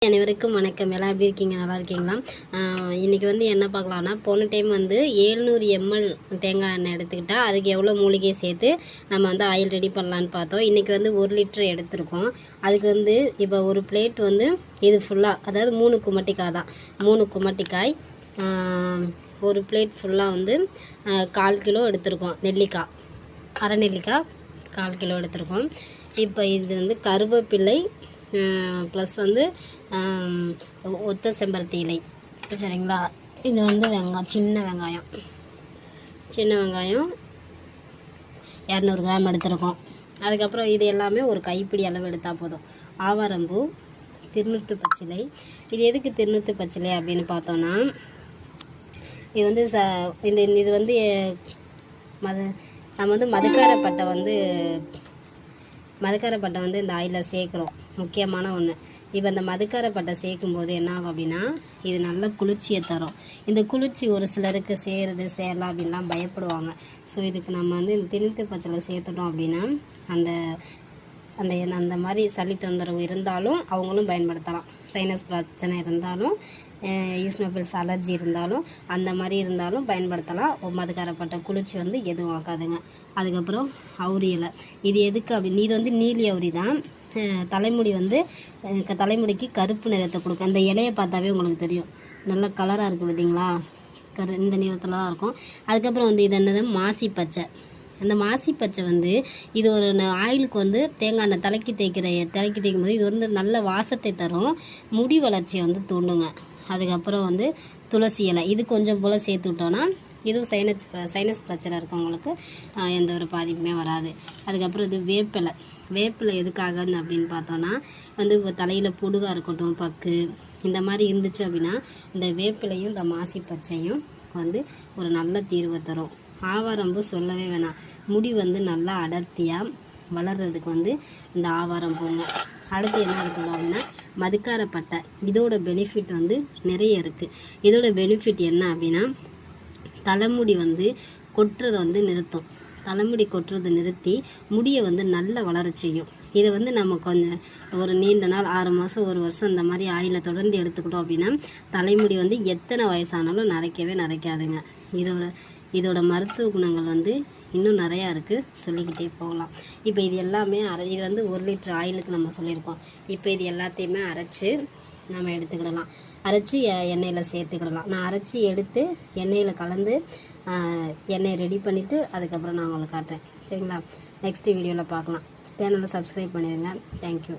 அனைவருக்கும் வணக்கம். எல்லாம் எப்படி இருக்கீங்க? நல்லா இருக்கீங்களா? இன்றைக்கி வந்து என்ன பார்க்கலான்னா, போன டைம் வந்து 700 ml தேங்காய் எண்ணெய் எடுத்துக்கிட்டால் அதுக்கு எவ்வளோ மூலிகை சேர்த்து நம்ம வந்து ஆயில் ரெடி பண்ணலான்னு பார்த்தோம். இன்றைக்கி வந்து 1 லிட்டர் எடுத்திருக்கோம். அதுக்கு வந்து இப்போ ஒரு பிளேட் வந்து இது ஃபுல்லாக, அதாவது 3 குமட்டிக்காய் தான், 3 குமட்டிக்காய், ஒரு பிளேட் ஃபுல்லாக வந்து 1/4 கிலோ எடுத்திருக்கோம். நெல்லிக்காய், அரை நெல்லிக்காய் 1/4 கிலோ எடுத்திருக்கோம். இப்போ இது வந்து கருவேப்பிலை ப்ளஸ் வந்து ஒத்த செம்பருத்தி இலை, சரிங்களா? இது வந்து சின்ன வெங்காயம் 200 கிராம் எடுத்துருக்கோம். அதுக்கப்புறம் இது எல்லாமே ஒரு கைப்பிடி அளவு எடுத்தால் போதும். ஆவாரம்பூ, திருநூற்று பச்சிலை. இது எதுக்கு திருநூற்று பச்சிலை அப்படின்னு பார்த்தோன்னா, இது வந்து இது வந்து நம்ம வந்து மதுக்காரப்பட்டை வந்து இந்த ஆயிலில் சேர்க்குறோம். முக்கியமான ஒன்று. இப்போ இந்த மதுக்காரப்பட்டை சேர்க்கும்போது என்ன ஆகும் அப்படின்னா, இது நல்ல குளிர்ச்சியை தரும். இந்த குளிர்ச்சி ஒரு சிலருக்கு சேரலாம் அப்படின்லாம் பயப்படுவாங்க. ஸோ இதுக்கு நம்ம வந்து இந்த திருநூற்று பச்சிலை சேர்த்துட்டோம் அப்படின்னா அந்த அந்த அந்த மாதிரி சளி தொந்தரவு இருந்தாலும் அவங்களும் பயன்படுத்தலாம். சைனஸ் பிரச்சனை இருந்தாலும், ஈஸ்னோஃபில்ஸ் அலர்ஜி இருந்தாலும், அந்த மாதிரி இருந்தாலும் பயன்படுத்தலாம். மதுக்காரப்பட்ட குளிர்ச்சி வந்து எதுவும் ஆகாதுங்க. அதுக்கப்புறம் அவுரி இலை. இது எதுக்கு அப்படின்னு, இது வந்து நீலி அவுரி தான். தலைமுடி வந்து தலைமுடிக்கு கருப்பு நிறத்தை கொடுக்கும். அந்த இலையை பார்த்தாவே உங்களுக்கு தெரியும், நல்ல கலராக இருக்குது பார்த்தீங்களா? இந்த நிறத்தில் தான் இருக்கும். அதுக்கப்புறம் வந்து இது என்னது, மாசி பச்சை. அந்த மாசி பச்சை வந்து இது ஒரு ஆயிலுக்கு வந்து தேங்காய் எண்ணெய் தலைக்கு தேய்க்கும் போது இது வந்து நல்ல வாசத்தை தரும், முடி வளர்ச்சியை வந்து தூண்டுங்க. அதுக்கப்புறம் வந்து துளசி இலை, இது கொஞ்சம் போல் சேர்த்து விட்டோன்னா இதுவும் சைனஸ் பிரச்சனை இருக்கவங்களுக்கு எந்த ஒரு பாதிப்புமே வராது. அதுக்கப்புறம் இது வேப்பிலை எதுக்காகன்னு அப்படின்னு பார்த்தோன்னா, வந்து தலையில் பொடுகாக இருக்கட்டும், பக்கு இந்த மாதிரி இருந்துச்சு அப்படின்னா இந்த வேப்பிலையும் இந்த மாசி பச்சையும் வந்து ஒரு நல்ல தீர்வை தரும். ஆவாரம்பூ சொல்லவே வேணாம், முடி வந்து நல்லா அடர்த்தியாக வளர்கிறதுக்கு வந்து இந்த ஆவாரம்பூங்க. அடுத்து என்ன இருக்குது அப்படின்னா, மதுக்காரப்பட்டை. இதோட பெனிஃபிட் வந்து நிறைய இருக்குது. இதோட பெனிஃபிட் என்ன அப்படின்னா, தலைமுடி வந்து கொட்டுறதை வந்து நிறுத்தும். தலைமுடி கொட்டுறதை நிறுத்தி முடியை வந்து நல்ல வளர செய்யும். இதை வந்து நம்ம கொஞ்சம் ஒரு நீண்ட நாள் 6 மாதம் 1 வருஷம் இந்த மாதிரி ஆயிலை தொடர்ந்து எடுத்துக்கிட்டோம் அப்படின்னா தலைமுடி வந்து எத்தனை வயசானாலும் நரைக்காதுங்க. இதோட மருத்துவ குணங்கள் வந்து இன்னும் நிறையா இருக்குது, சொல்லிக்கிட்டே போகலாம். இப்போ இது எல்லாமே இது வந்து 1 லிட்டர் ஆயிலுக்கு நம்ம சொல்லியிருக்கோம். இப்போ இது எல்லாத்தையுமே அரைச்சி நம்ம எடுத்துக்கிடலாம். அரைச்சி எண்ணெயில் சேர்த்துக்கிடலாம். நான் அரைச்சி எடுத்து எண்ணெயில் கலந்து எண்ணெயை ரெடி பண்ணிவிட்டு அதுக்கப்புறம் நான் உங்களுக்கு காட்டுறேன், சரிங்களா? நெக்ஸ்ட் வீடியோவில் பார்க்கலாம். சேனலை சப்ஸ்கிரைப் பண்ணிடுங்க. தேங்க்யூ.